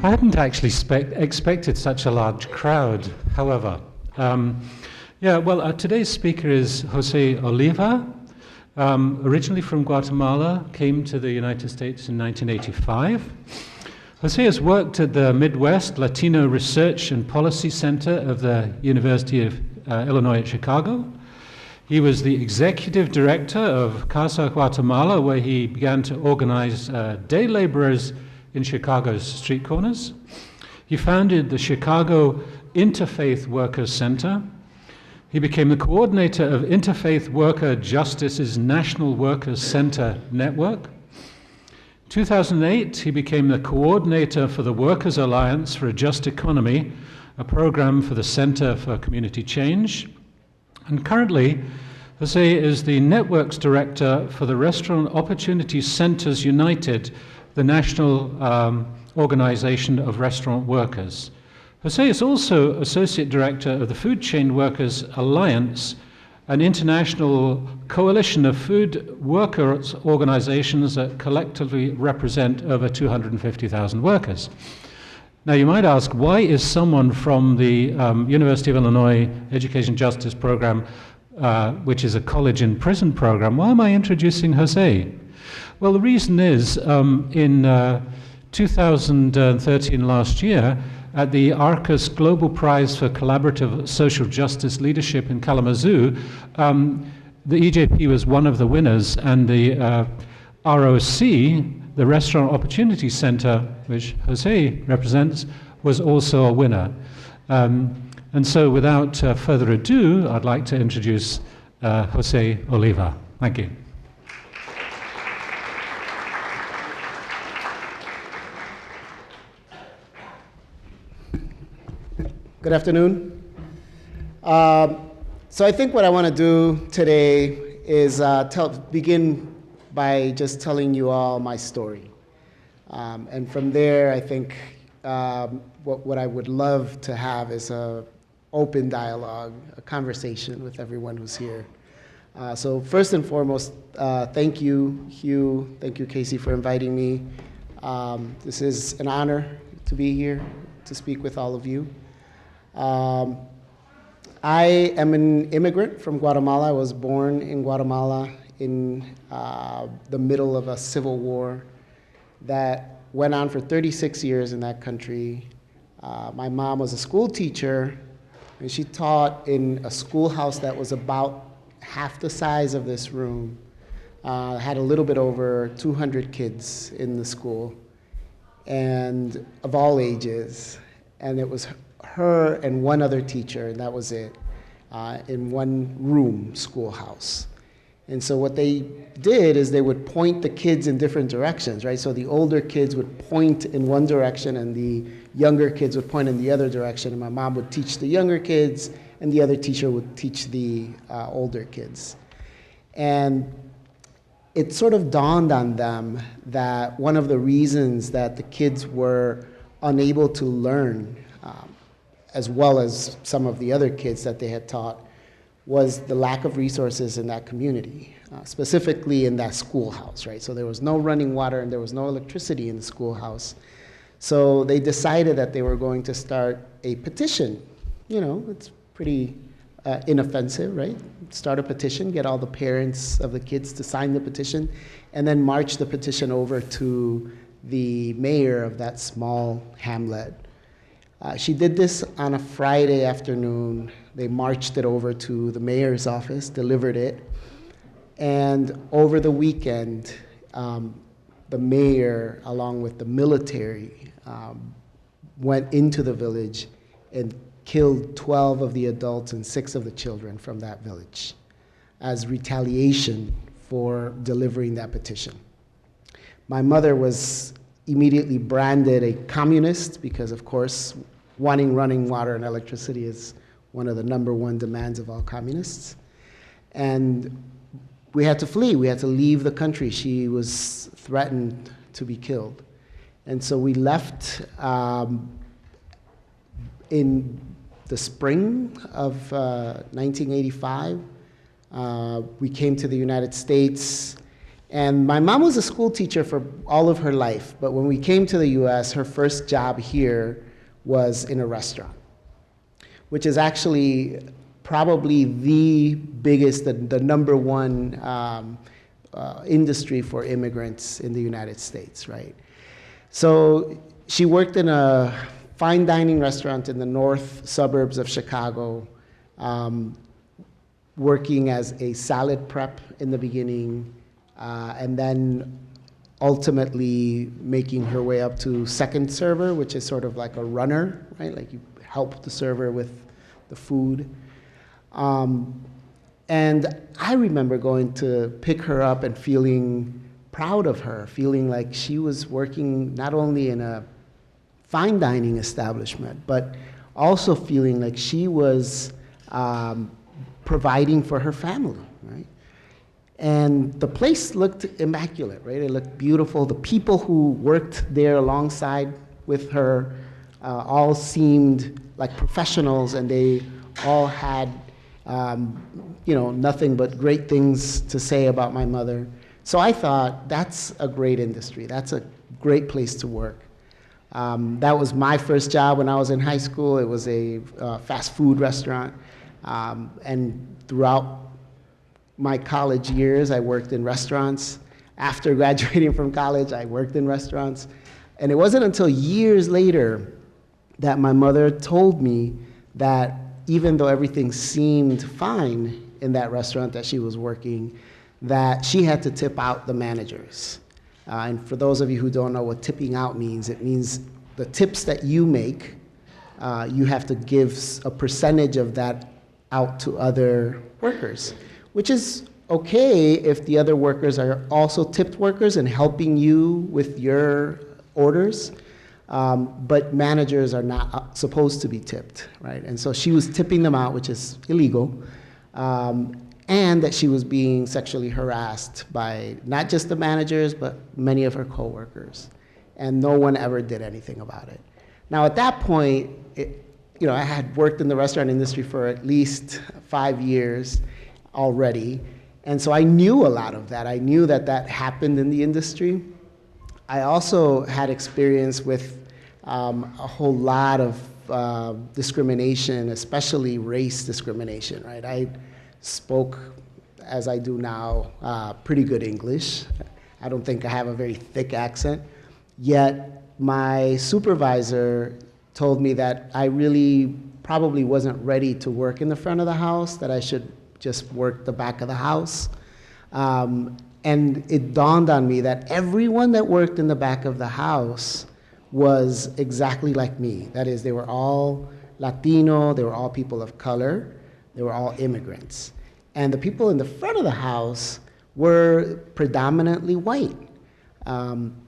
I hadn't actually expected such a large crowd, however. Today's speaker is Jose Oliva. Originally from Guatemala, came to the United States in 1985. Jose has worked at the Midwest Latino Research and Policy Center of the University of Illinois at Chicago. He was the executive director of Casa Guatemala, where he began to organize day laborers in Chicago's street corners. He founded the Chicago Interfaith Workers Center. He became the coordinator of Interfaith Worker Justice's National Workers Center Network. In 2008, he became the coordinator for the Workers Alliance for a Just Economy, a program for the Center for Community Change. And currently, Jose is the networks director for the Restaurant Opportunity Centers United, the national organization of restaurant workers. Jose is also associate director of the Food Chain Workers Alliance, an international coalition of food workers organizations that collectively represent over 250,000 workers. Now you might ask, why is someone from the University of Illinois Education Justice Program, which is a college and prison program, why am I introducing Jose? Well, the reason is, in 2013, last year, at the Arcus Global Prize for Collaborative Social Justice Leadership in Kalamazoo, the EJP was one of the winners, and the ROC, the Restaurant Opportunity Center, which Jose represents, was also a winner. And so without further ado, I'd like to introduce Jose Oliva. Thank you. Good afternoon. So I think what I want to do today is begin by just telling you all my story. And from there, I think what I would love to have is an open dialogue, a conversation with everyone who's here. So first and foremost, thank you, Hugh, thank you, Casey, for inviting me. This is an honor to be here to speak with all of you. I am an immigrant from Guatemala. I was born in Guatemala in the middle of a civil war that went on for 36 years in that country. My mom was a school teacher, and she taught in a schoolhouse that was about half the size of this room. Had a little bit over 200 kids in the school, and of all ages. And it was her and one other teacher, and that was it, in one room schoolhouse. And so what they did is they would point the kids in different directions, right? So the older kids would point in one direction and the younger kids would point in the other direction, and my mom would teach the younger kids and the other teacher would teach the older kids. And it sort of dawned on them that one of the reasons that the kids were unable to learn as well as some of the other kids that they had taught, was the lack of resources in that community, specifically in that schoolhouse, right? So there was no running water and there was no electricity in the schoolhouse. So they decided that they were going to start a petition. You know, it's pretty inoffensive, right? Start a petition, get all the parents of the kids to sign the petition, and then march the petition over to the mayor of that small hamlet. She did this on a Friday afternoon. They marched it over to the mayor's office, delivered it, and over the weekend, the mayor, along with the military, went into the village and killed 12 of the adults and 6 of the children from that village as retaliation for delivering that petition. My mother was immediately branded a communist because, of course, wanting running water and electricity is one of the #1 demands of all communists. And we had to flee. We had to leave the country. She was threatened to be killed. And so we left in the spring of 1985. We came to the United States, And my mom was a school teacher for all of her life, but when we came to the US, her first job here was in a restaurant, which is actually probably the biggest, the number one industry for immigrants in the United States, right? So she worked in a fine dining restaurant in the north suburbs of Chicago, working as a salad prep in the beginning, and then ultimately making her way up to second server, which is sort of like a runner, right? Like you help the server with the food. And I remember going to pick her up and feeling proud of her, feeling like she was working not only in a fine dining establishment, but also feeling like she was providing for her family, right? And the place looked immaculate, right? It looked beautiful. The people who worked there alongside with her all seemed like professionals, and they all had, nothing but great things to say about my mother. So I thought, that's a great industry. That's a great place to work. That was my first job when I was in high school. It was a fast food restaurant. And throughout my college years, I worked in restaurants. After graduating from college, I worked in restaurants. And it wasn't until years later that my mother told me that even though everything seemed fine in that restaurant that she was working, that she had to tip out the managers. And for those of you who don't know what tipping out means, it means the tips that you make, you have to give a percentage of that out to other workers, which is okay if the other workers are also tipped workers and helping you with your orders, but managers are not supposed to be tipped, right? And so she was tipping them out, which is illegal, and that she was being sexually harassed by not just the managers, but many of her coworkers, and no one ever did anything about it. Now, at that point, I had worked in the restaurant industry for at least 5 years already, and so I knew a lot of that. I knew that that happened in the industry. I also had experience with a whole lot of discrimination, especially race discrimination, right? I spoke, as I do now, pretty good English. I don't think I have a very thick accent, yet my supervisor told me that I really probably wasn't ready to work in the front of the house, that I should just work the back of the house. And it dawned on me that everyone that worked in the back of the house was exactly like me. That is, they were all Latino, they were all people of color, they were all immigrants. And the people in the front of the house were predominantly white. And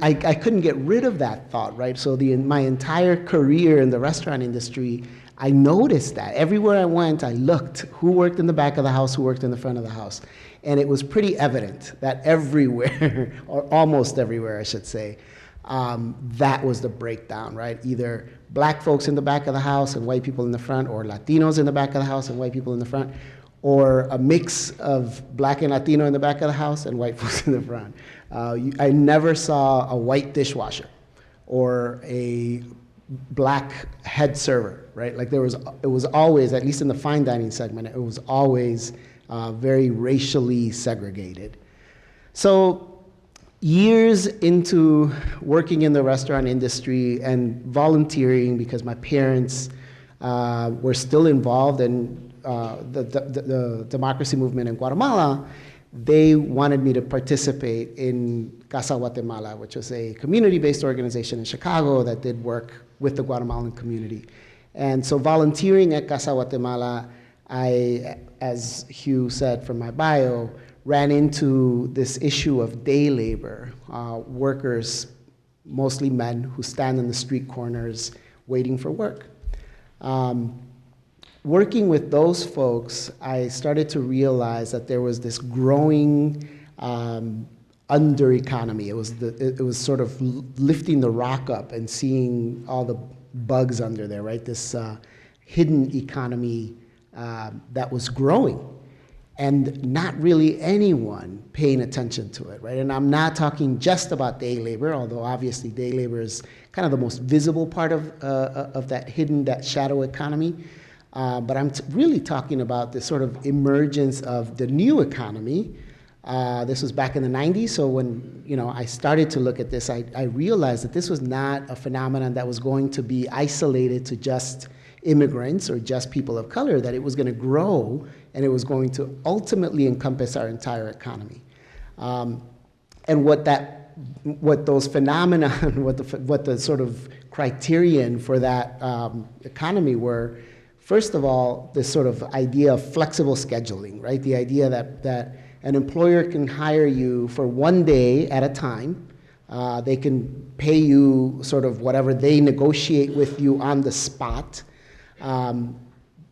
I couldn't get rid of that thought, right? So my entire career in the restaurant industry, I noticed that. Everywhere I went, I looked who worked in the back of the house, who worked in the front of the house. And it was pretty evident that everywhere, or almost everywhere, I should say, that was the breakdown, right? Either black folks in the back of the house and white people in the front, or Latinos in the back of the house and white people in the front, or a mix of black and Latino in the back of the house and white folks in the front. I never saw a white dishwasher or a black head server, right? Like it was always, at least in the fine dining segment, it was always very racially segregated. So years into working in the restaurant industry and volunteering, because my parents were still involved in the democracy movement in Guatemala, they wanted me to participate in Casa Guatemala, which was a community-based organization in Chicago that did work with the Guatemalan community. And so volunteering at Casa Guatemala, I, as Hugh said from my bio, ran into this issue of day labor, workers, mostly men, who stand in the street corners waiting for work. Working with those folks, I started to realize that there was this growing under economy. It was sort of lifting the rock up and seeing all the bugs under there, right? This hidden economy that was growing. and not really anyone paying attention to it, right? And I'm not talking just about day labor, although obviously day labor is kind of the most visible part of that hidden, that shadow economy. But I'm really talking about the sort of emergence of the new economy. This was back in the 90s, so when I started to look at this, I realized that this was not a phenomenon that was going to be isolated to just immigrants or just people of color, that it was going to grow and it was going to ultimately encompass our entire economy. And what those phenomena, what the sort of criterion for that economy were, first of all, this sort of idea of flexible scheduling, right? The idea that an employer can hire you for one day at a time. They can pay you sort of whatever they negotiate with you on the spot.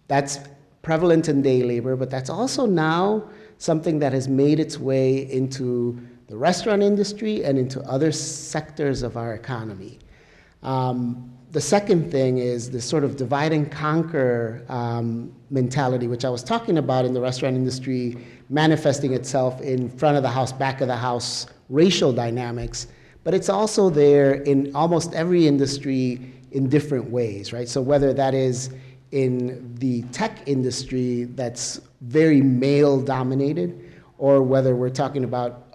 That's prevalent in day labor, but that's also now something that has made its way into the restaurant industry and into other sectors of our economy. The second thing is this sort of divide and conquer mentality, which I was talking about in the restaurant industry, manifesting itself in front of the house, back of the house, racial dynamics, but it's also there in almost every industry in different ways, right? So whether that is in the tech industry that's very male dominated, or whether we're talking about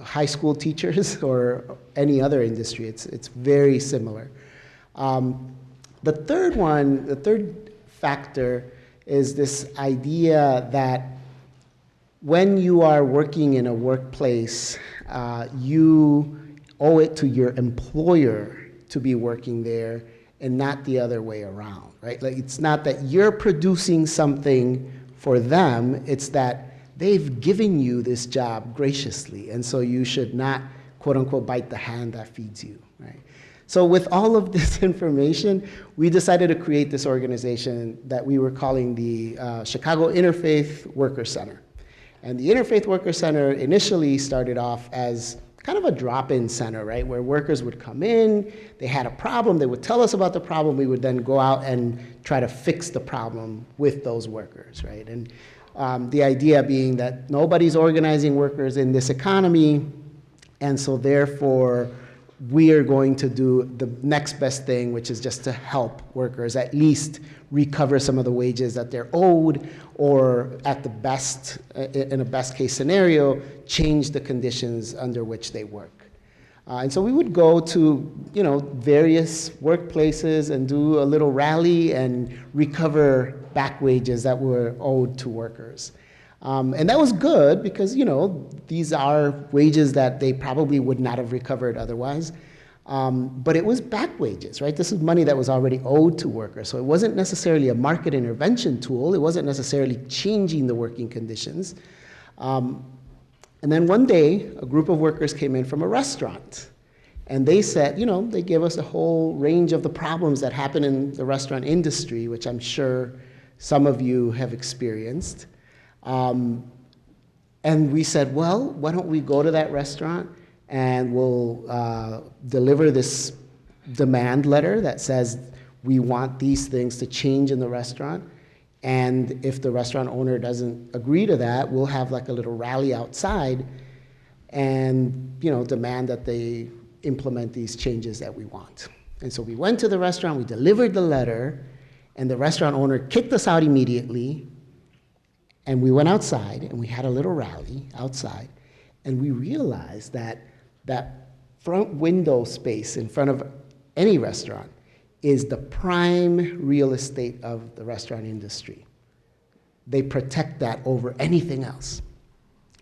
high school teachers or any other industry, it's very similar. The third factor is this idea that when you are working in a workplace, you owe it to your employer to be working there and not the other way around, right? Like, it's not that you're producing something for them, it's that they've given you this job graciously, and so you should not, quote unquote, bite the hand that feeds you, right? So with all of this information, we decided to create this organization that we were calling the Chicago Interfaith Worker Center. And the Interfaith Worker Center initially started off as kind of a drop-in center, right, where workers would come in, they had a problem, they would tell us about the problem, we would then go out and try to fix the problem with those workers, right? And the idea being that nobody's organizing workers in this economy, and so therefore we are going to do the next best thing, which is just to help workers at least recover some of the wages that they're owed, or at the best, in a best case scenario, change the conditions under which they work. And so we would go to various workplaces and do a little rally and recover back wages that were owed to workers. And that was good because these are wages that they probably would not have recovered otherwise. But it was back wages, right? This is money that was already owed to workers. So it wasn't necessarily a market intervention tool. It wasn't necessarily changing the working conditions. And then one day, a group of workers came in from a restaurant. And they said, they gave us a whole range of the problems that happen in the restaurant industry, which I'm sure some of you have experienced. And we said, well, why don't we go to that restaurant and we'll deliver this demand letter that says we want these things to change in the restaurant. And if the restaurant owner doesn't agree to that, we'll have like a little rally outside and demand that they implement these changes that we want. And so we went to the restaurant, we delivered the letter, and the restaurant owner kicked us out immediately. And we went outside and we had a little rally outside, and we realized that that front window space in front of any restaurant is the prime real estate of the restaurant industry. They protect that over anything else.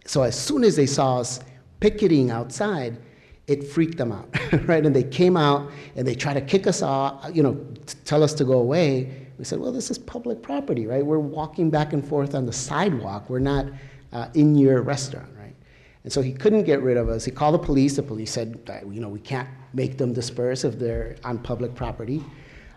So as soon as they saw us picketing outside, it freaked them out, right? And they came out and they tried to kick us off, tell us to go away. We said, well, this is public property, right? We're walking back and forth on the sidewalk. We're not in your restaurant, right? And so he couldn't get rid of us. He called the police. The police said, we can't make them disperse if they're on public property.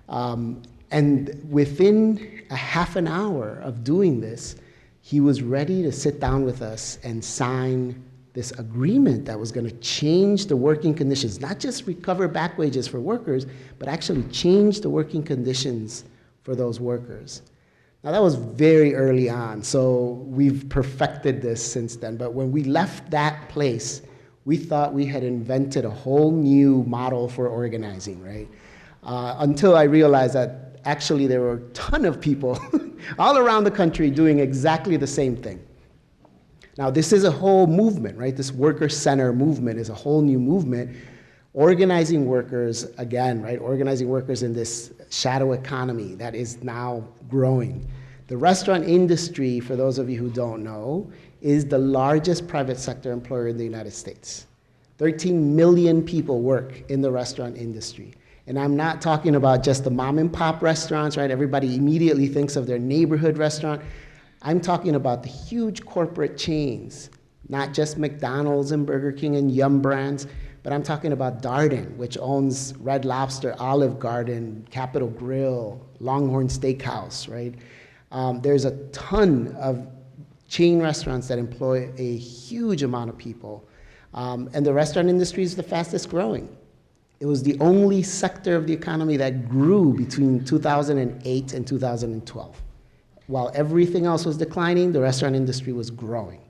And within a half an hour of doing this, he was ready to sit down with us and sign this agreement that was going to change the working conditions, not just recover back wages for workers, but actually change the working conditions for those workers. Now that was very early on, so we've perfected this since then. But when we left that place, we thought we had invented a whole new model for organizing, right? Until I realized that actually there were a ton of people all around the country doing exactly the same thing. Now this is a whole movement, right? This worker center movement is a whole new movement. Organizing workers, again, right? Organizing workers in this shadow economy that is now growing. The restaurant industry, for those of you who don't know, is the largest private sector employer in the United States. 13 million people work in the restaurant industry. And I'm not talking about just the mom and pop restaurants, right? Everybody immediately thinks of their neighborhood restaurant. I'm talking about the huge corporate chains, not just McDonald's and Burger King and Yum Brands, but I'm talking about Darden, which owns Red Lobster, Olive Garden, Capitol Grill, Longhorn Steakhouse, right? There's a ton of chain restaurants that employ a huge amount of people. And the restaurant industry is the fastest growing. It was the only sector of the economy that grew between 2008 and 2012. While everything else was declining, the restaurant industry was growing.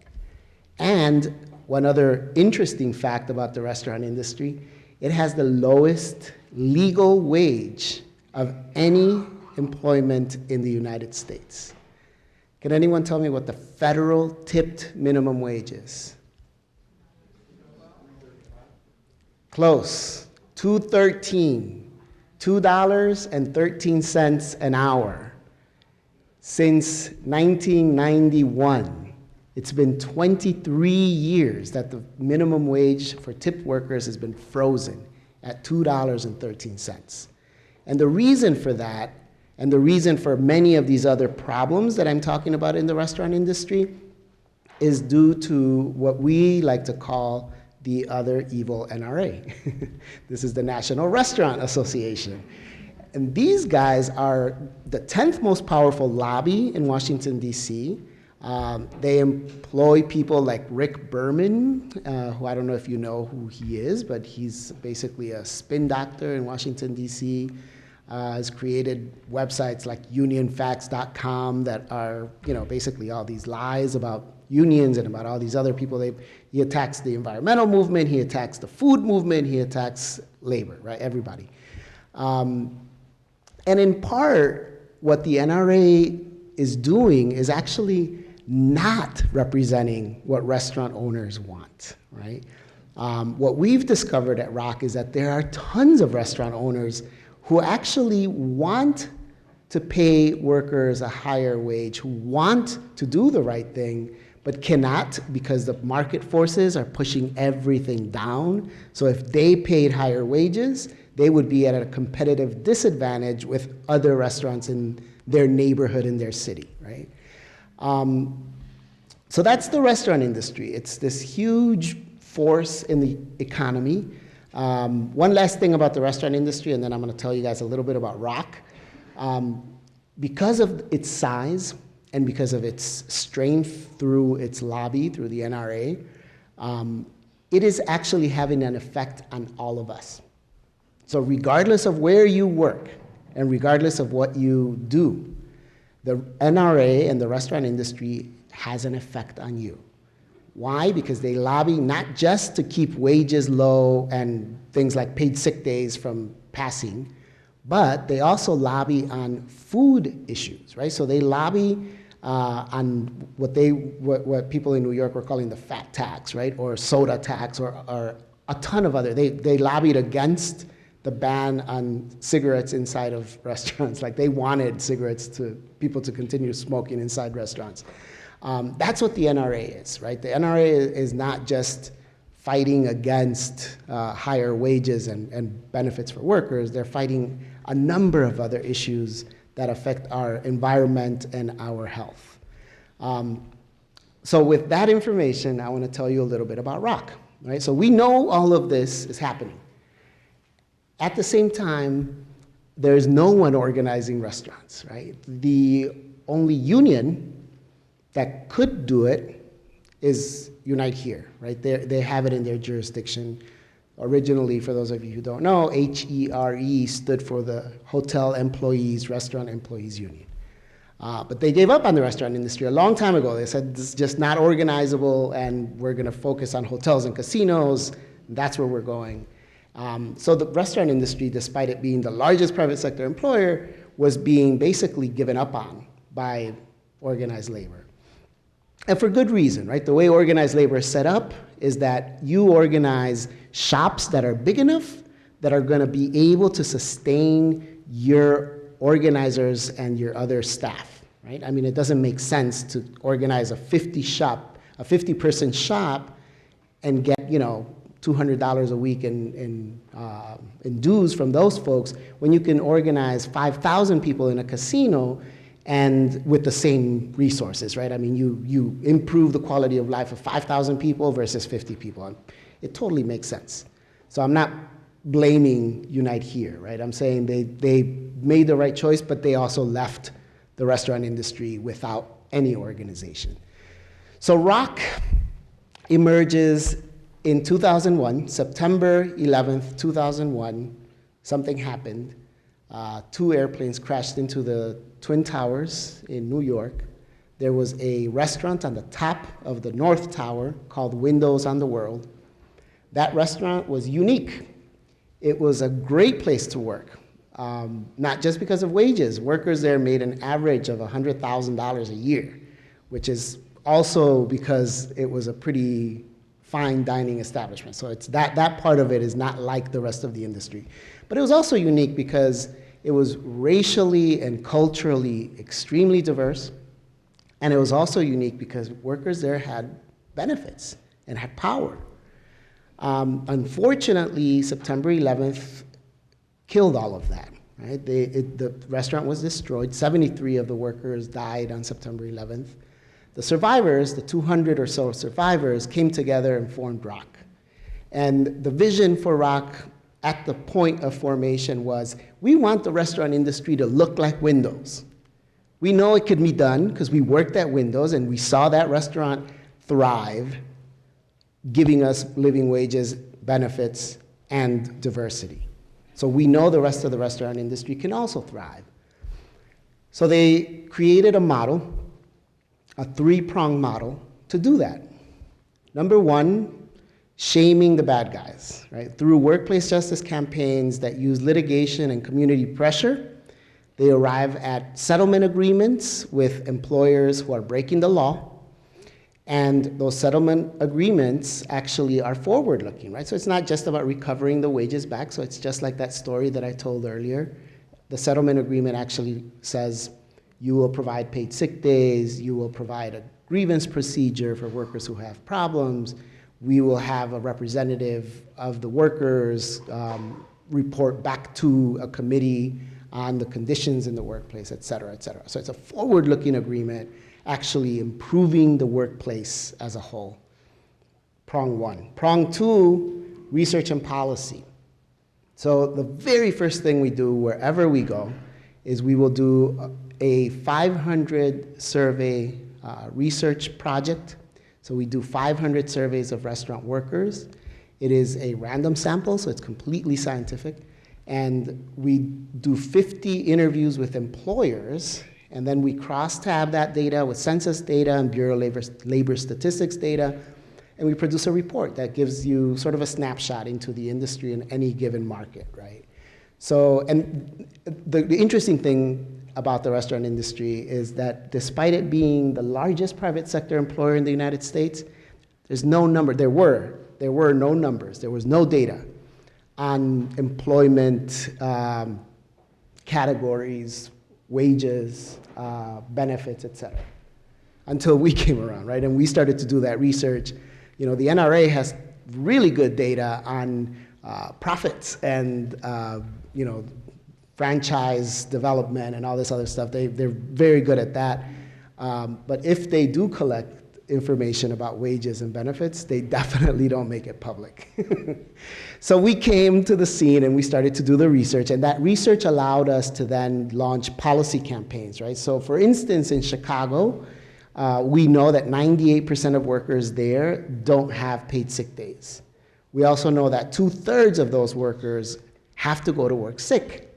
And one other interesting fact about the restaurant industry, it has the lowest legal wage of any employment in the United States. Can anyone tell me what the federal tipped minimum wage is? Close. $2.13 an hour. Since 1991, it's been 23 years that the minimum wage for tipped workers has been frozen at $2.13. And the reason for that, and the reason for many of these other problems that I'm talking about in the restaurant industry, is due to what we like to call the other evil NRA. This is the National Restaurant Association. And these guys are the 10th most powerful lobby in Washington, D.C. They employ people like Rick Berman, who I don't know if you know who he is, but he's basically a spin doctor in Washington, D.C., has created websites like unionfacts.com that are, basically all these lies about unions and about all these other people. He attacks the environmental movement, he attacks the food movement, he attacks labor, right? Everybody. And in part, what the NRA is doing is actually not representing what restaurant owners want, right? What we've discovered at ROC is that there are tons of restaurant owners who actually want to pay workers a higher wage, who want to do the right thing, but cannot because the market forces are pushing everything down. So if they paid higher wages, they would be at a competitive disadvantage with other restaurants in their neighborhood, in their city, right? So that's the restaurant industry. It's this huge force in the economy. One last thing about the restaurant industry, and then I'm gonna tell you guys a little bit about ROC. Because of its size and because of its strength through its lobby, through the NRA, it is actually having an effect on all of us. So regardless of where you work and regardless of what you do, the NRA and the restaurant industry has an effect on you. Why? Because they lobby not just to keep wages low and things like paid sick days from passing, but they also lobby on food issues, right? So they lobby on what people in New York were calling the fat tax, right? Or soda tax, or a ton of other. They lobbied against the ban on cigarettes inside of restaurants. Like they wanted people to continue smoking inside restaurants. That's what the NRA is, right? The NRA is not just fighting against higher wages and benefits for workers. They're fighting a number of other issues that affect our environment and our health. So with that information, I want to tell you a little bit about ROC, right? So we know all of this is happening. At the same time, there's no one organizing restaurants, right? The only union that could do it is Unite Here, right? They have it in their jurisdiction. Originally, for those of you who don't know, HERE stood for the Hotel Employees, Restaurant Employees Union. But they gave up on the restaurant industry a long time ago. They said this is just not organizable, and we're going to focus on hotels and casinos. That's where we're going. So the restaurant industry, despite it being the largest private sector employer, was being basically given up on by organized labor. And for good reason, right? The way organized labor is set up is that you organize shops that are big enough that are going to be able to sustain your organizers and your other staff, right? I mean, it doesn't make sense to organize a 50-person shop and get, $200 a week in dues from those folks when you can organize 5,000 people in a casino and with the same resources, right? I mean, you improve the quality of life of 5,000 people versus 50 people. It totally makes sense. So I'm not blaming Unite here, right? I'm saying they made the right choice, but they also left the restaurant industry without any organization. So ROC emerges in 2001, September 11th, 2001, something happened. 2 airplanes crashed into the Twin Towers in New York. There was a restaurant on the top of the North Tower called Windows on the World. That restaurant was unique. It was a great place to work, not just because of wages. Workers there made an average of $100,000 a year, which is also because it was a pretty fine dining establishment. So it's that part of it is not like the rest of the industry. But it was also unique because it was racially and culturally extremely diverse. And it was also unique because workers there had benefits and had power. Unfortunately, September 11th killed all of that. Right? The restaurant was destroyed. 73 of the workers died on September 11th. The survivors, the 200 or so survivors, came together and formed ROC. And the vision for ROC at the point of formation was, we want the restaurant industry to look like Windows. We know it could be done because we worked at Windows and we saw that restaurant thrive, giving us living wages, benefits, and diversity. So we know the rest of the restaurant industry can also thrive. So they created a model, a 3-pronged model to do that. Number 1, shaming the bad guys, right? Through workplace justice campaigns that use litigation and community pressure, they arrive at settlement agreements with employers who are breaking the law. And those settlement agreements actually are forward-looking, right? So it's not just about recovering the wages back. So it's just like that story that I told earlier. The settlement agreement actually says you will provide paid sick days, you will provide a grievance procedure for workers who have problems, we will have a representative of the workers report back to a committee on the conditions in the workplace, et cetera, et cetera. So it's a forward-looking agreement actually improving the workplace as a whole. Prong 1. Prong 2, research and policy. So the very first thing we do wherever we go is we will do a 500 survey research project. So we do 500 surveys of restaurant workers. It is a random sample, so it's completely scientific. And we do 50 interviews with employers, and then we cross-tab that data with census data and Bureau of Labor Statistics data, and we produce a report that gives you sort of a snapshot into the industry in any given market, right? So, and the interesting thing about the restaurant industry is that despite it being the largest private sector employer in the United States, there's no number, there were no numbers, there was no data on employment categories, wages, benefits, et cetera, until we came around, right? And we started to do that research. You know, the NRA has really good data on profits and, you know, franchise development and all this other stuff. They're very good at that. But if they do collect information about wages and benefits, they definitely don't make it public. So we came to the scene and we started to do the research, and that research allowed us to then launch policy campaigns, right? So for instance, in Chicago, we know that 98% of workers there don't have paid sick days. We also know that 2/3 of those workers have to go to work sick.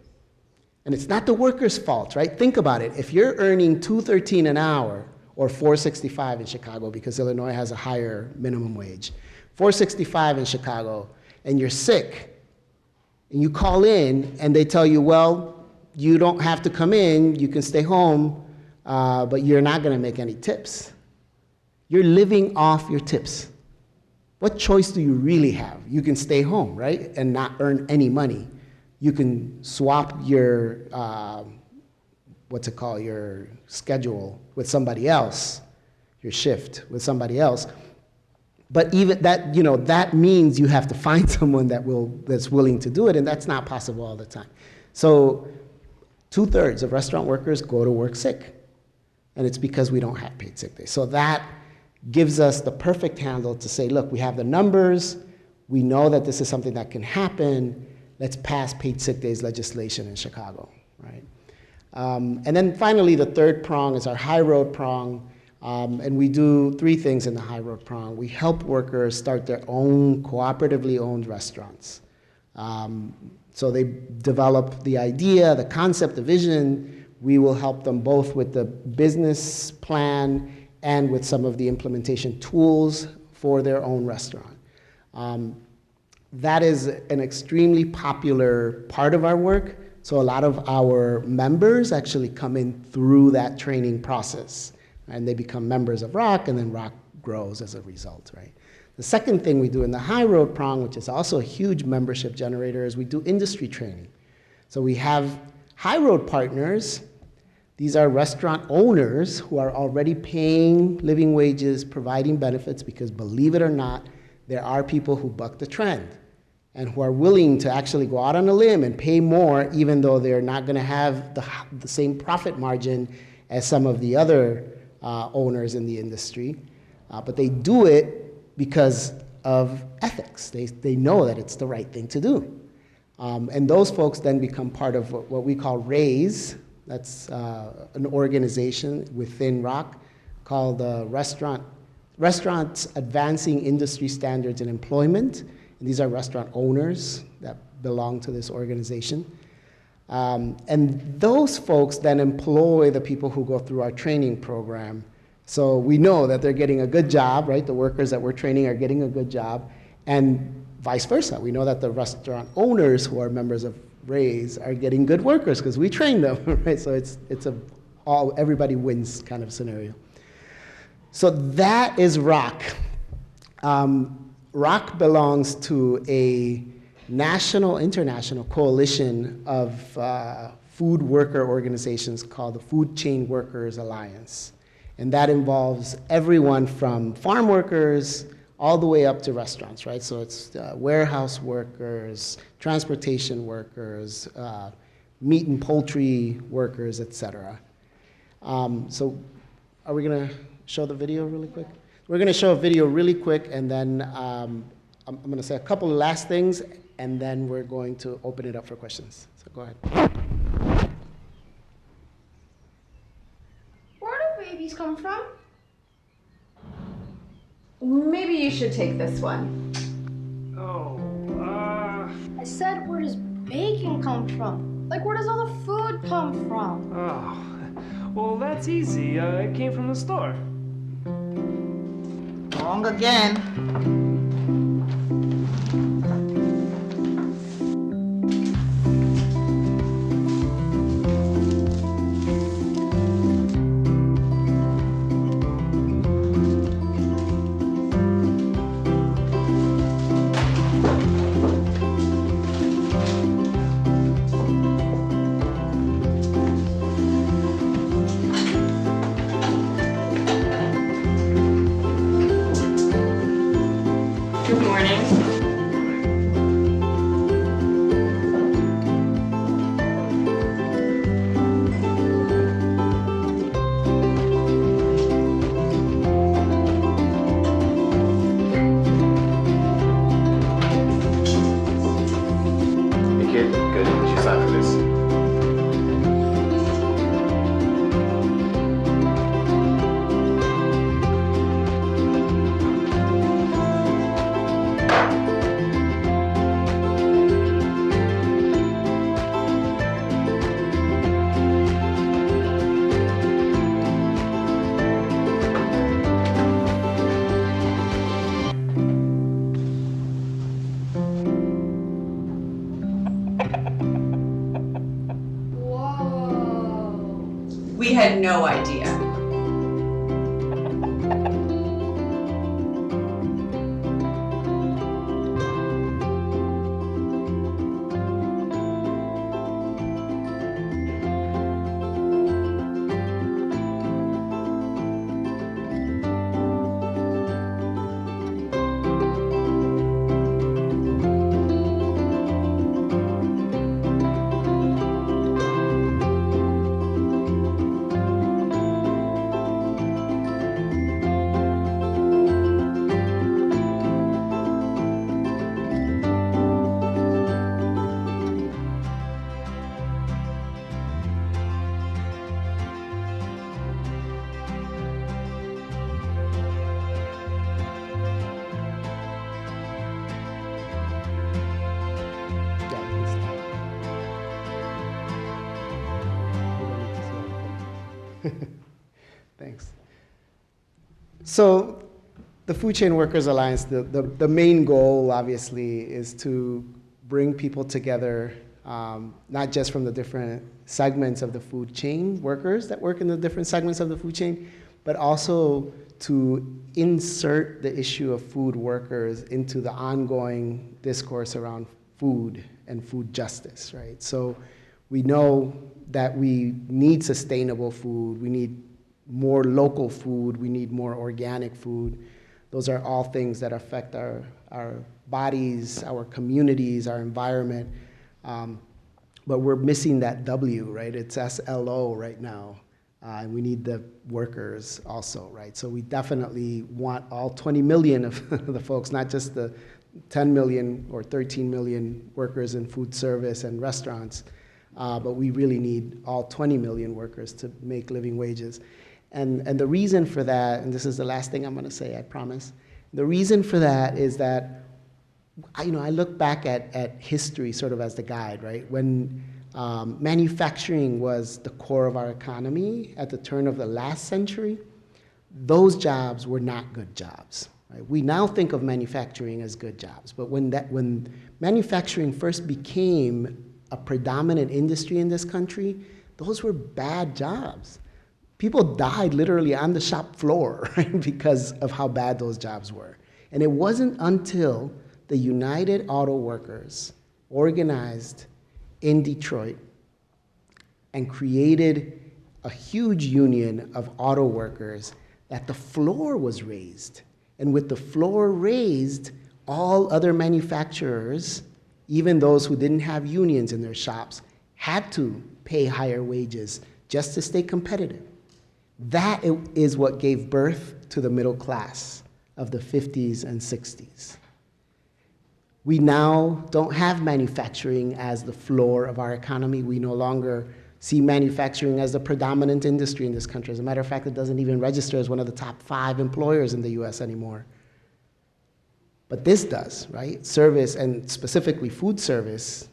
And it's not the worker's fault, right? Think about it. If you're earning $2.13 an hour, or $4.65 in Chicago, because Illinois has a higher minimum wage, $4.65 in Chicago, and you're sick, and you call in, and they tell you, well, you don't have to come in, you can stay home, but you're not gonna make any tips. You're living off your tips. What choice do you really have? You can stay home, right, and not earn any money. You can swap your, your schedule with somebody else, your shift with somebody else. But even that, that means you have to find someone that's willing to do it, and that's not possible all the time. So 2/3 of restaurant workers go to work sick, and it's because we don't have paid sick days. So that gives us the perfect handle to say, look, we have the numbers, we know that this is something that can happen, let's pass paid sick days legislation in Chicago, right? And then finally, the third prong is our high road prong, and we do 3 things in the high road prong. We help workers start their own cooperatively owned restaurants. So they develop the idea, the concept, the vision. We will help them both with the business plan and with some of the implementation tools for their own restaurant. That is an extremely popular part of our work. So a lot of our members actually come in through that training process, and they become members of ROC, and then ROC grows as a result, right? The second thing we do in the high road prong, which is also a huge membership generator, is we do industry training. So we have high road partners. These are restaurant owners who are already paying living wages, providing benefits, because believe it or not, there are people who buck the trend and who are willing to actually go out on a limb and pay more, even though they're not going to have the same profit margin as some of the other owners in the industry. But they do it because of ethics. They know that it's the right thing to do. And those folks then become part of what we call RAISE. That's an organization within ROC called Restaurants Advancing Industry Standards in Employment. And these are restaurant owners that belong to this organization. And those folks then employ the people who go through our training program. So we know that they're getting a good job, right? The workers that we're training are getting a good job, and vice versa. We know that the restaurant owners who are members of RAISE are getting good workers because we train them, right? So it's everybody wins kind of scenario. So that is ROC. ROC belongs to a national, international coalition of food worker organizations called the Food Chain Workers Alliance. And that involves everyone from farm workers all the way up to restaurants, right? So it's warehouse workers, transportation workers, meat and poultry workers, et cetera. So are we gonna show the video really quick? We're gonna show a video really quick, and then I'm gonna say a couple of last things, and then we're going to open it up for questions. So go ahead. Where do babies come from? Maybe you should take this one. I said, where does bacon come from? Like, where does all the food come from? Oh, well, that's easy. It came from the store. Wrong again. we had no idea. Thanks. So the Food Chain Workers Alliance, the main goal, obviously, is to bring people together, not just from the different segments of the food chain, workers that work in the different segments of the food chain, but also to insert the issue of food workers into the ongoing discourse around food and food justice, right? So we know that we need sustainable food, we need more local food, we need more organic food. Those are all things that affect our bodies, our communities, our environment. But we're missing that W, right? It's SLO right now. And we need the workers also, right? So we definitely want all 20 million of the folks, not just the 10 million or 13 million workers in food service and restaurants, but we really need all 20 million workers to make living wages. And the reason for that, and this is the last thing I'm gonna say, I promise. The reason for that is that, I look back at history sort of as the guide, right? When manufacturing was the core of our economy at the turn of the last century, those jobs were not good jobs. Right? We now think of manufacturing as good jobs, but when manufacturing first became a predominant industry in this country, those were bad jobs. People died literally on the shop floor, right, because of how bad those jobs were. And it wasn't until the United Auto Workers organized in Detroit and created a huge union of auto workers that the floor was raised. And with the floor raised, all other manufacturers, even those who didn't have unions in their shops, had to pay higher wages just to stay competitive. That is what gave birth to the middle class of the 50s and 60s. We now don't have manufacturing as the floor of our economy. We no longer see manufacturing as the predominant industry in this country. As a matter of fact, it doesn't even register as one of the top 5 employers in the US anymore. But this does, right? Service, and specifically food service,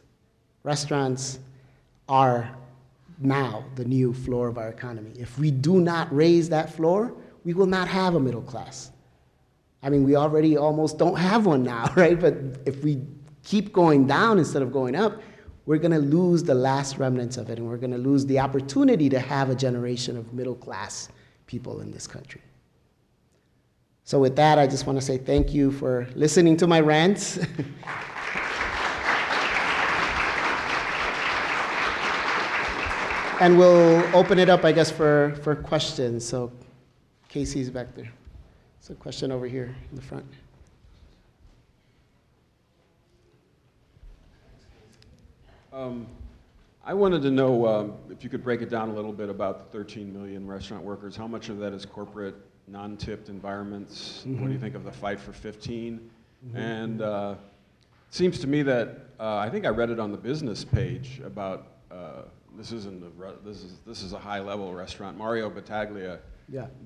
restaurants are now the new floor of our economy. If we do not raise that floor, we will not have a middle class. I mean, we already almost don't have one now, right? But if we keep going down instead of going up, we're gonna lose the last remnants of it, and we're gonna lose the opportunity to have a generation of middle class people in this country. So with that, I just wanna say thank you for listening to my rants. And we'll open it up, I guess, for questions. So Casey's back there. So a question over here in the front. I wanted to know if you could break it down a little bit about the 13 million restaurant workers. How much of that is corporate, non-tipped environments? Mm-hmm. What do you think of the fight for 15? Mm-hmm. And it seems to me that I think I read it on the business page about this is a high-level restaurant. Mario Battaglia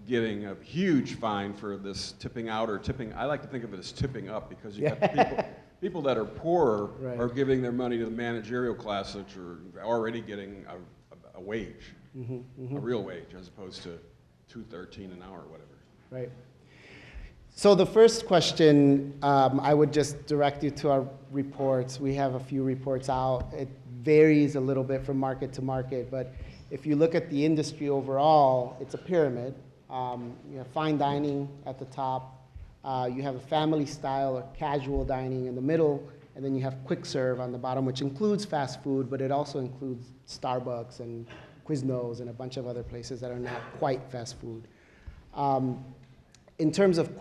getting a huge fine for this tipping out or tipping. I like to think of it as tipping up, because you got people that are poorer are giving their money to the managerial class, which are already getting a wage, a real wage, as opposed to $2.13 an hour or whatever. Right. So the first question, I would just direct you to our reports. We have a few reports out. It varies a little bit from market to market, but if you look at the industry overall, it's a pyramid. You have fine dining at the top. You have a family style or casual dining in the middle, and then you have quick serve on the bottom, which includes fast food, but it also includes Starbucks and Quiznos and a bunch of other places that are not quite fast food. In terms of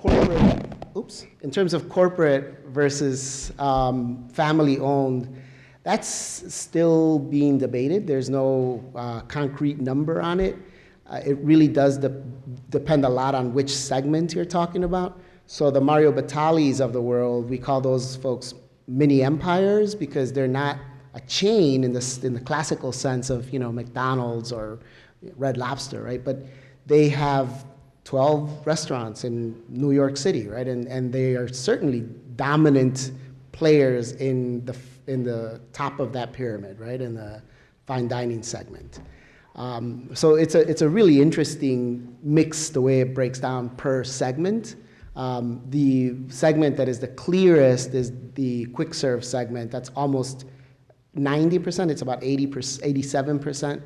corporate versus family-owned, that's still being debated. There's no concrete number on it. It really does depend a lot on which segment you're talking about. So the Mario Batalis of the world, we call those folks mini empires because they're not a chain in the classical sense of McDonald's or Red Lobster, right? But they have 12 restaurants in New York City, right? And they are certainly dominant players in the top of that pyramid, right? In the fine dining segment. So it's a really interesting mix the way it breaks down per segment. The segment that is the clearest is the quick serve segment. That's almost 90%. It's about 87%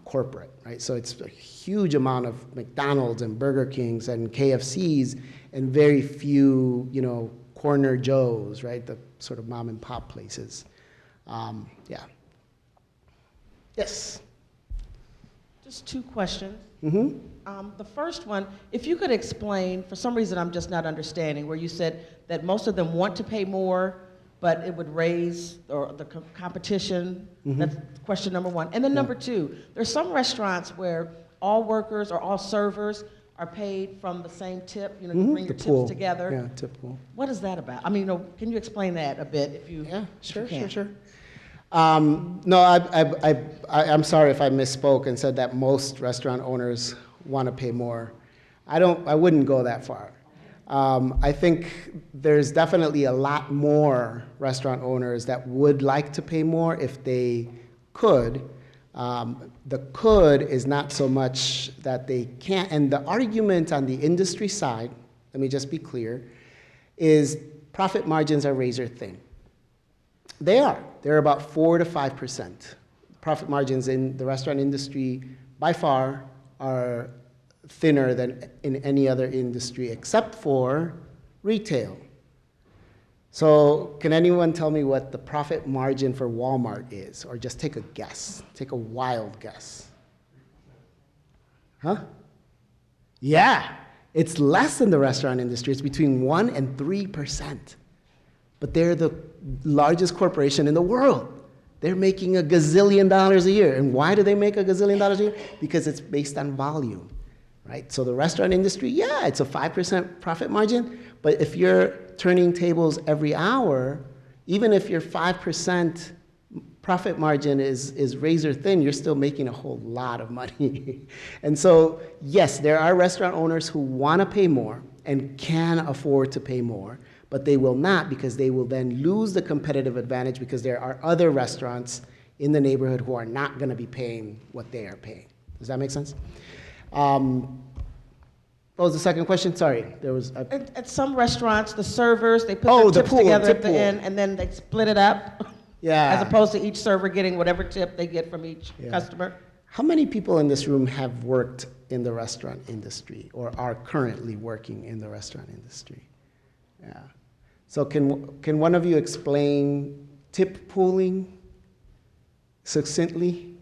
corporate, right? So it's a huge amount of McDonald's and Burger Kings and KFCs and very few, corner Joes, right? The sort of mom and pop places. Yeah. Yes. Just two questions. Mm-hmm. The first one, if you could explain, for some reason I'm just not understanding, where you said that most of them want to pay more, but it would raise the competition. Mm-hmm. That's question number one. And then number two, there's some restaurants where all workers or all servers are paid from the same tip, you bring your tips together. Yeah, tip pool. What is that about? I mean, can you explain that a bit if you Yeah, if you can? sure. No, I'm sorry if I misspoke and said that most restaurant owners want to pay more. I wouldn't go that far. I think there's definitely a lot more restaurant owners that would like to pay more if they could. The could is not so much that they can't. And the argument on the industry side, let me just be clear, is profit margins are razor thin. They are. They're about 4 to 5%. Profit margins in the restaurant industry by far are thinner than in any other industry except for retail. So can anyone tell me what the profit margin for Walmart is? Or just take a guess. Take a wild guess. Huh? Yeah. It's less than the restaurant industry. It's between 1 and 3%. But they're the largest corporation in the world. They're making $1 gazillion a year. And why do they make $1 gazillion a year? Because it's based on volume, right? So the restaurant industry, yeah, it's a 5% profit margin. But if you're turning tables every hour, even if your 5% profit margin is razor thin, you're still making a whole lot of money. And so, yes, there are restaurant owners who want to pay more and can afford to pay more, but they will not because they will then lose the competitive advantage because there are other restaurants in the neighborhood who are not going to be paying what they are paying. Does that make sense? What was the second question? Sorry, there was. At some restaurants, the servers, they put their tips together at the end, and then they split it up. Yeah. As opposed to each server getting whatever tip they get from each customer. How many people in this room have worked in the restaurant industry or are currently working in the restaurant industry? Yeah. So can one of you explain tip pooling succinctly?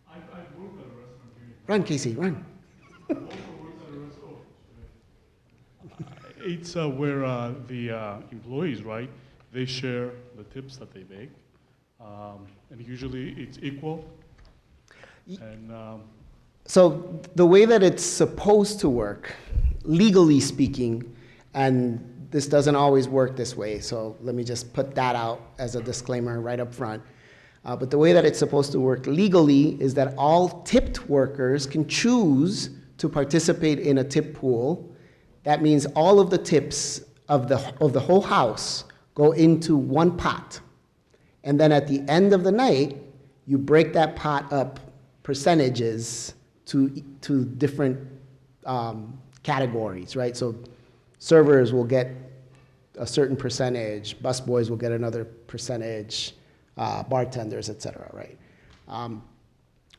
I've worked at a restaurant here. Run, Casey, run. I also worked at a restaurant. It's where the employees, right, they share the tips that they make. And usually it's equal. And so the way that it's supposed to work, legally speaking, and this doesn't always work this way, so let me just put that out as a disclaimer right up front. But the way that it's supposed to work legally is that all tipped workers can choose to participate in a tip pool. That means all of the tips of the whole house go into one pot. And then at the end of the night, you break that pot up percentages to different categories, right? So servers will get a certain percentage, busboys will get another percentage, bartenders, et cetera, right?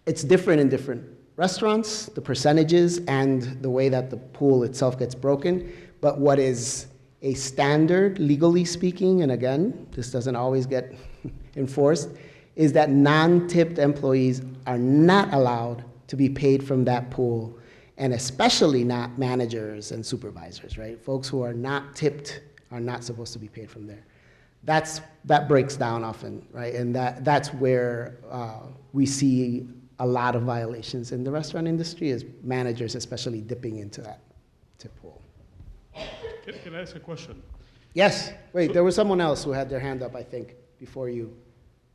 It's different in different restaurants, the percentages and the way that the pool itself gets broken, but what is a standard, legally speaking, and again, this doesn't always get enforced, is that non-tipped employees are not allowed to be paid from that pool, and especially not managers and supervisors, right? Folks who are not tipped are not supposed to be paid from there. That breaks down often, right? And that's where we see a lot of violations in the restaurant industry, is managers especially dipping into that tip pool. Can I ask a question? Yes, wait, there was someone else who had their hand up, I think, before you.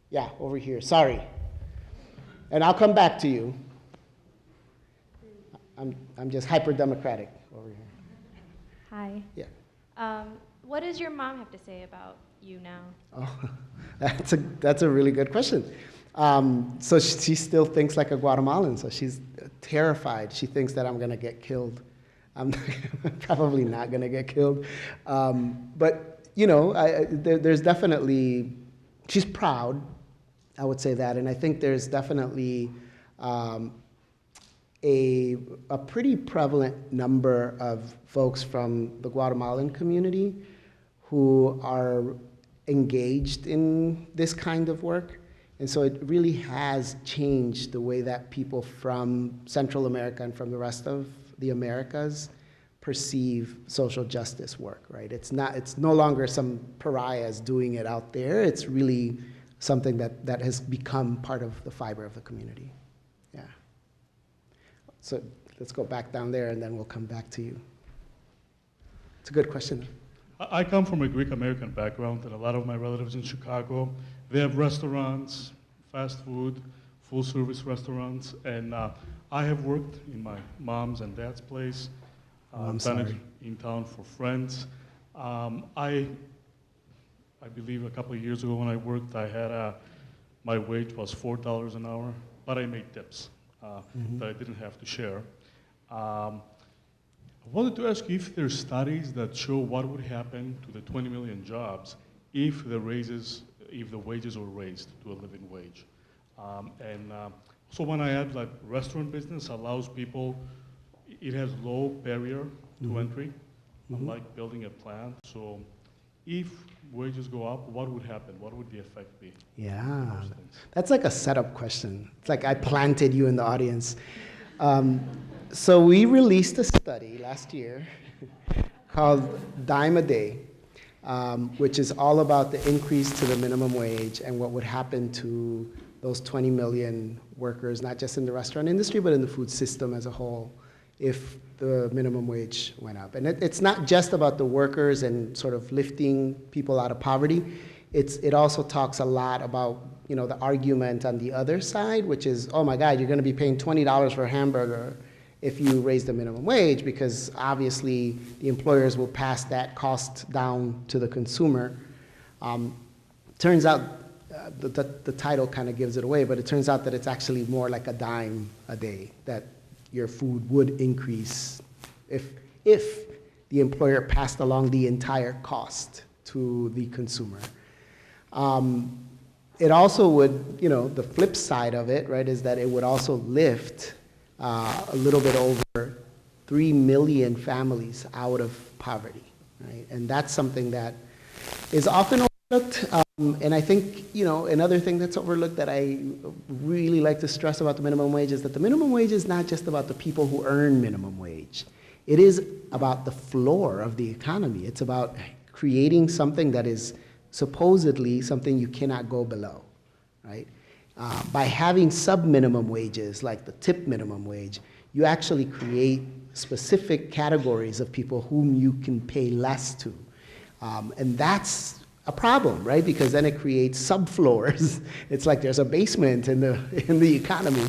Yeah, over here, sorry. And I'll come back to you. I'm just hyper-democratic over here. Hi. Yeah. What does your mom have to say about you now? Oh, that's a really good question. So she still thinks like a Guatemalan, so she's terrified. She thinks that I'm gonna get killed. I'm probably not gonna get killed. But, you know, there's definitely, she's proud, I would say that, and I think there's definitely a pretty prevalent number of folks from the Guatemalan community who are engaged in this kind of work. And so it really has changed the way that people from Central America and from the rest of the Americas perceive social justice work, right? It's no longer some pariahs doing it out there. It's really something that has become part of the fiber of the community. Yeah. So let's go back down there and then we'll come back to you. It's a good question. I come from a Greek American background, and a lot of my relatives in Chicago, they have restaurants, fast food, full service restaurants, and I have worked in my mom's and dad's place. I'm done it sorry. in town for friends. I believe a couple of years ago when I worked, I had my wage was $4 an hour, but I made tips that I didn't have to share. I wanted to ask you if there's studies that show what would happen to the 20 million jobs if the wages were raised to a living wage. So when I add like restaurant business allows people, it has low barrier to entry, unlike building a plant. So if wages go up, what would happen? What would the effect be? Yeah, that's like a setup question. It's like I planted you in the audience. So we released a study last year called Dime a Day, which is all about the increase to the minimum wage and what would happen to those 20 million workers, not just in the restaurant industry, but in the food system as a whole, if the minimum wage went up. And it's not just about the workers and sort of lifting people out of poverty. It also talks a lot about, you know, the argument on the other side, which is, oh my God, you're gonna be paying $20 for a hamburger if you raise the minimum wage, because obviously the employers will pass that cost down to the consumer. Turns out, the title kind of gives it away, but it turns out that it's actually more like a dime a day, that your food would increase if the employer passed along the entire cost to the consumer. It also would, you know, the flip side of it, right, is that it would also lift a little bit over 3 million families out of poverty, right? And that's something that is often overlooked. And I think, you know, another thing that's overlooked that I really like to stress about the minimum wage is that the minimum wage is not just about the people who earn minimum wage. It is about the floor of the economy. It's about creating something that is supposedly something you cannot go below, right? By having sub-minimum wages, like the tip minimum wage, you actually create specific categories of people whom you can pay less to. And that's a problem, right? Because then it creates subfloors. It's like there's a basement in the economy.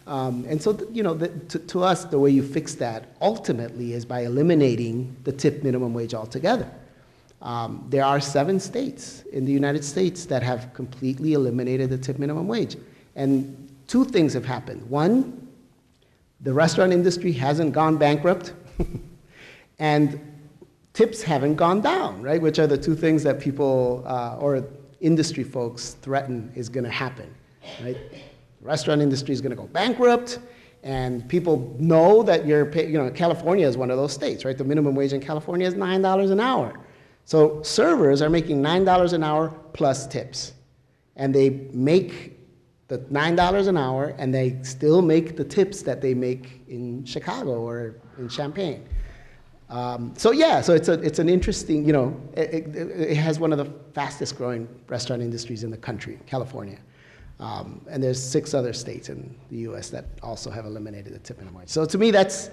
And so, you know, to us, the way you fix that ultimately is by eliminating the tip minimum wage altogether. There are 7 states in the United States that have completely eliminated the tip minimum wage. And 2 things have happened. One, the restaurant industry hasn't gone bankrupt, and tips haven't gone down, right? Which are the 2 things that people, or industry folks threaten is going to happen, right? The restaurant industry is going to go bankrupt, and people know that you're paying, California is one of those states, right? The minimum wage in California is $9 an hour. So servers are making $9 an hour plus tips. And they make the $9 an hour, and they still make the tips that they make in Chicago or in Champaign. So it's an interesting, it has one of the fastest growing restaurant industries in the country, California. And there's 6 other states in the US that also have eliminated the tip minimum wage. So to me, that's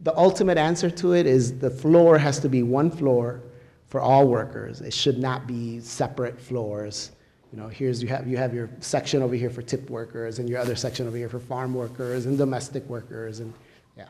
the ultimate answer to it is the floor has to be one floor for all workers. It should not be separate floors. You have your section over here for tip workers and your other section over here for farm workers and domestic workers and yeah.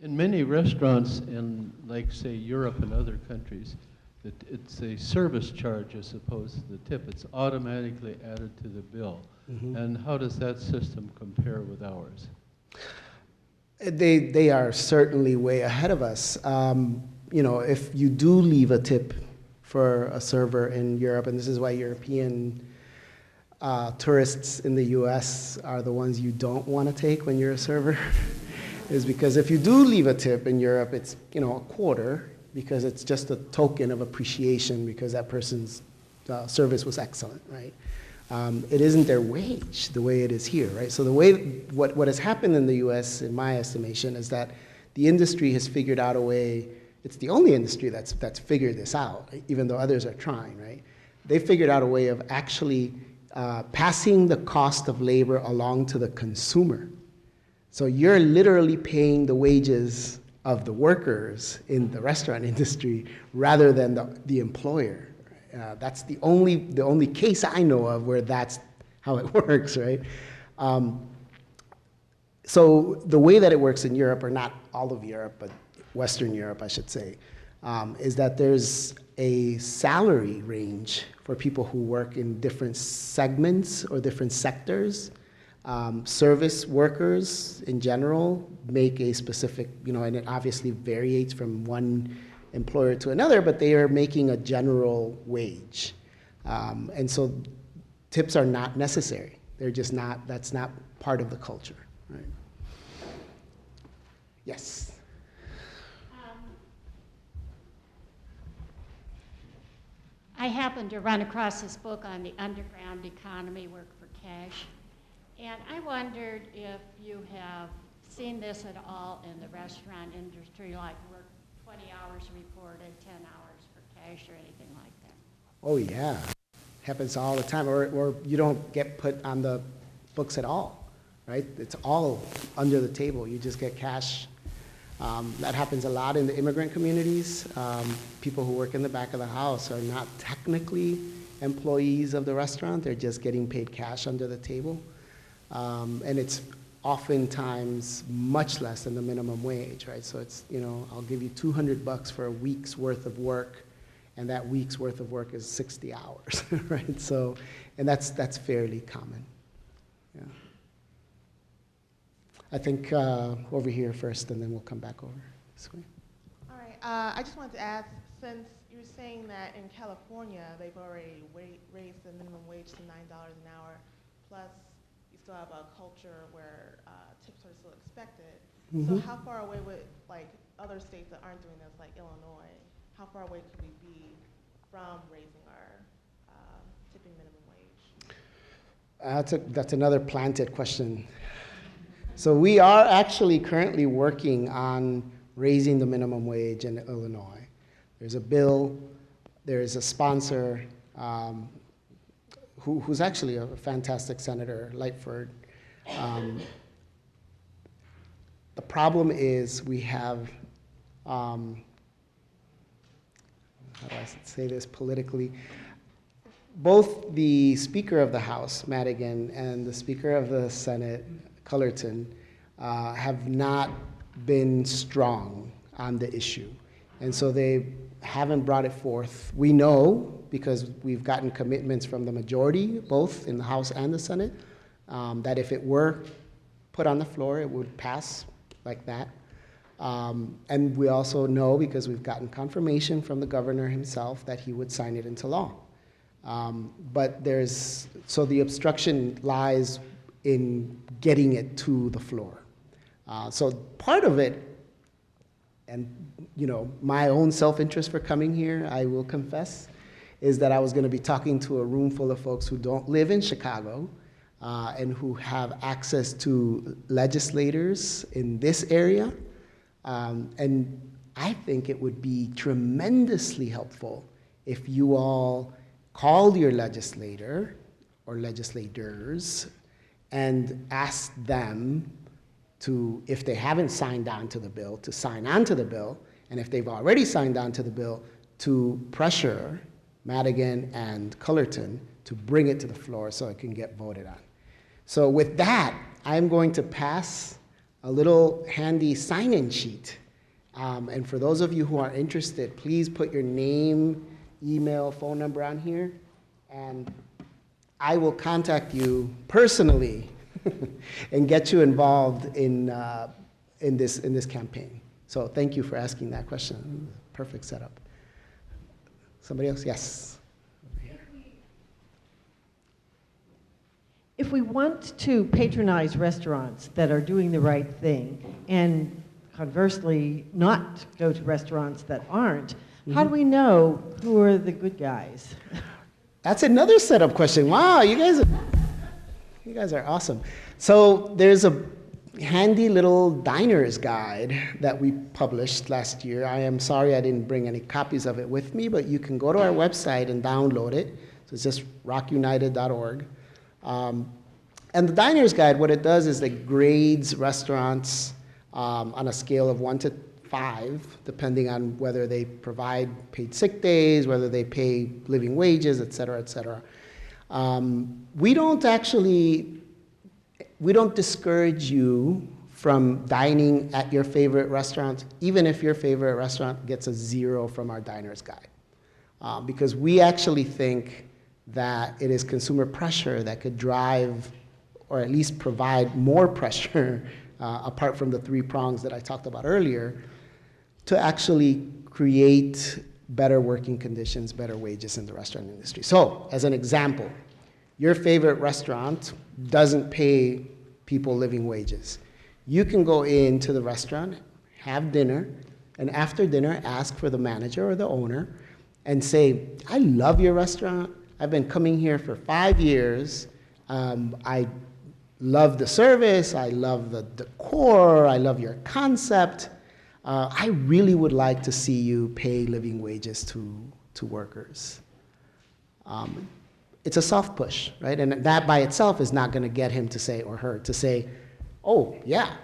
In many restaurants in, like, say, Europe and other countries, it's a service charge as opposed to the tip. It's automatically added to the bill. Mm-hmm. And how does that system compare with ours? They are certainly way ahead of us. If you do leave a tip for a server in Europe, and this is why European tourists in the US are the ones you don't want to take when you're a server, is because if you do leave a tip in Europe, it's a quarter, because it's just a token of appreciation because that person's service was excellent, right? It isn't their wage the way it is here, right? So what has happened in the US, in my estimation, is that the industry has figured out a way. It's the only industry that's figured this out, even though others are trying, right? They figured out a way of actually passing the cost of labor along to the consumer. So you're literally paying the wages of the workers in the restaurant industry rather than the employer. That's the only case I know of where that's how it works, right? So the way that it works in Europe, or not all of Europe, but Western Europe, I should say, is that there's a salary range for people who work in different segments or different sectors. Service workers in general make a specific, and it obviously varies from one employer to another, but they are making a general wage. And so tips are not necessary. They're just not, that's not part of the culture, right? Yes. I happened to run across this book on the underground economy, Work for Cash, and I wondered if you have seen this at all in the restaurant industry, like work 20 hours reported, 10 hours for cash, or anything like that. Oh yeah, happens all the time, or you don't get put on the books at all, right? It's all under the table. You just get cash. That happens a lot in the immigrant communities. People who work in the back of the house are not technically employees of the restaurant. They're just getting paid cash under the table. And it's oftentimes much less than the minimum wage, right? So it's, I'll give you $200 for a week's worth of work, and that week's worth of work is 60 hours, right? So, and that's fairly common, yeah. I think over here first, and then we'll come back over this way. All right, I just wanted to ask, since you were saying that in California, they've already raised the minimum wage to $9 an hour, plus you still have a culture where tips are still expected. Mm-hmm. So how far away would, like, other states that aren't doing this, like Illinois, how far away could we be from raising our tipping minimum wage? That's another planted question. So we are actually currently working on raising the minimum wage in Illinois. There's a bill, there's a sponsor who's actually a fantastic senator, Lightford. The problem is we have, how do I say this politically? Both the Speaker of the House, Madigan, and the Speaker of the Senate, Cullerton, have not been strong on the issue. And so they haven't brought it forth. We know, because we've gotten commitments from the majority, both in the House and the Senate, that if it were put on the floor, it would pass like that. And we also know, because we've gotten confirmation from the governor himself, that he would sign it into law. So the obstruction lies in getting it to the floor. So part of it, and my own self-interest for coming here, I will confess, is that I was going to be talking to a room full of folks who don't live in Chicago and who have access to legislators in this area. And I think it would be tremendously helpful if you all called your legislator or legislators and asked them to, if they haven't signed on to the bill, to sign on to the bill, and if they've already signed on to the bill, to pressure Madigan and Cullerton to bring it to the floor so it can get voted on. So with that, I'm going to pass a little handy sign-in sheet. And for those of you who are interested, please put your name, email, phone number on here, and I will contact you personally and get you involved in this campaign. So thank you for asking that question. Perfect setup. Somebody else? Yes. If we want to patronize restaurants that are doing the right thing, and conversely not go to restaurants that aren't, how do we know who are the good guys? That's another setup question. Wow, you guys are awesome. So there's a handy little diner's guide that we published last year. I am sorry I didn't bring any copies of it with me, but you can go to our website and download it. So it's just rockunited.org. And the diner's guide, what it does is it grades restaurants on a scale of 1 to 5, depending on whether they provide paid sick days, whether they pay living wages, et cetera, et cetera. We don't discourage you from dining at your favorite restaurant, even if your favorite restaurant gets a 0 from our diner's guide. Because we actually think that it is consumer pressure that could drive, or at least provide more pressure, apart from the 3 prongs that I talked about earlier, to actually create better working conditions, better wages in the restaurant industry. So, as an example, your favorite restaurant doesn't pay people living wages. You can go into the restaurant, have dinner, and after dinner, ask for the manager or the owner and say, I love your restaurant. I've been coming here for 5 years. I love the service. I love the decor. I love your concept. I really would like to see you pay living wages to workers. It's a soft push, right? And that by itself is not going to get him to say, or her to say, oh, yeah,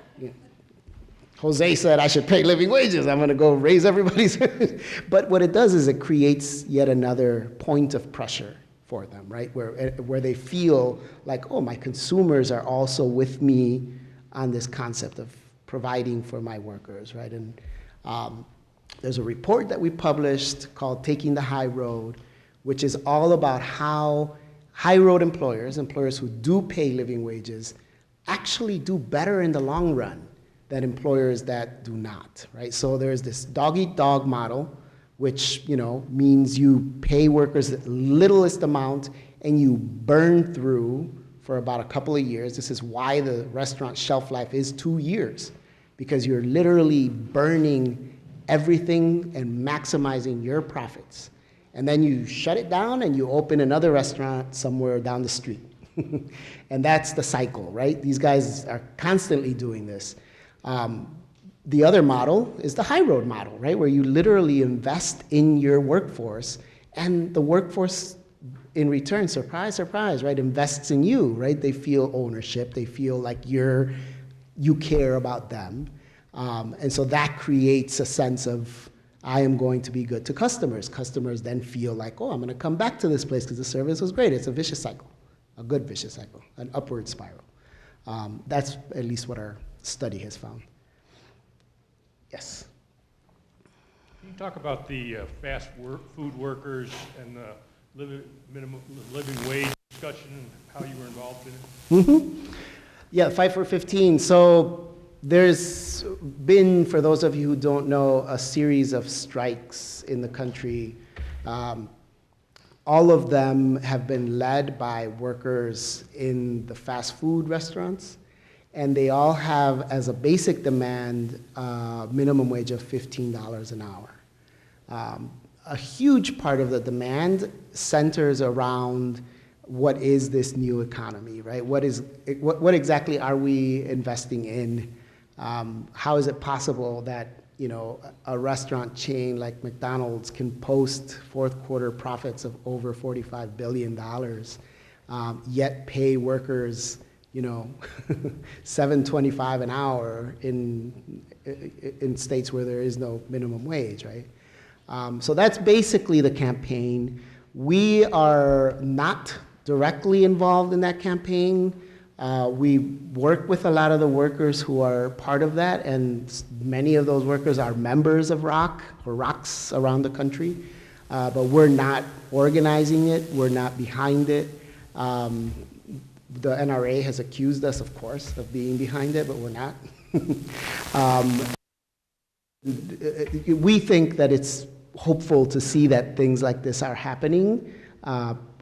Jose said I should pay living wages. I'm going to go raise everybody's. But what it does is it creates yet another point of pressure for them, right? Where they feel like, oh, my consumers are also with me on this concept of providing for my workers, right? And there's a report that we published called Taking the High Road, which is all about how high road employers who do pay living wages, actually do better in the long run than employers that do not, right? So there's this dog-eat-dog model, which means you pay workers the littlest amount and you burn through for about a couple of years. This is why the restaurant shelf life is 2 years, because you're literally burning everything and maximizing your profits. And then you shut it down and you open another restaurant somewhere down the street. And that's the cycle, right? These guys are constantly doing this. The other model is the high road model, right? Where you literally invest in your workforce, and the workforce in return, surprise, surprise, right, invests in you, right? They feel ownership, they feel like you care about them. And so that creates a sense of, I am going to be good to customers. Customers then feel like, oh, I'm going to come back to this place because the service was great. It's a vicious cycle, a good vicious cycle, an upward spiral. That's at least what our study has found. Yes? Can you talk about the fast food workers and the minimum living wage discussion and how you were involved in it? Yeah, Fight for 15. So there's been, for those of you who don't know, a series of strikes in the country. All of them have been led by workers in the fast food restaurants, and they all have as a basic demand minimum wage of $15 an hour. A huge part of the demand centers around what is this new economy, right? What exactly are we investing in? How is it possible that a restaurant chain like McDonald's can post fourth quarter profits of over $45 billion, yet pay workers, $7.25 an hour in states where there is no minimum wage, right? So that's basically the campaign. We are not directly involved in that campaign. We work with a lot of the workers who are part of that, and many of those workers are members of ROC or ROCs around the country, but we're not organizing it, we're not behind it. The NRA has accused us, of course, of being behind it, but we're not. We think that it's hopeful to see that things like this are happening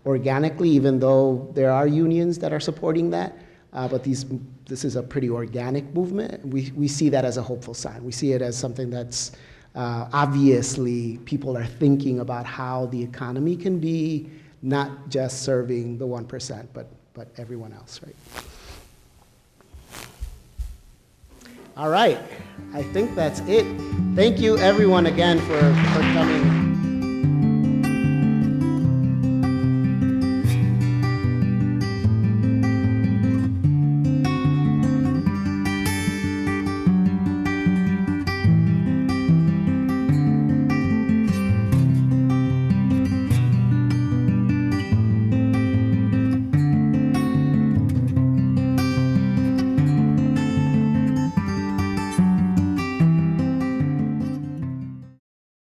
organically, even though there are unions that are supporting that. But this is a pretty organic movement. We see that as a hopeful sign. We see it as something that's obviously people are thinking about how the economy can be not just serving the 1%, but everyone else, right? All right, I think that's it. Thank you everyone again for coming.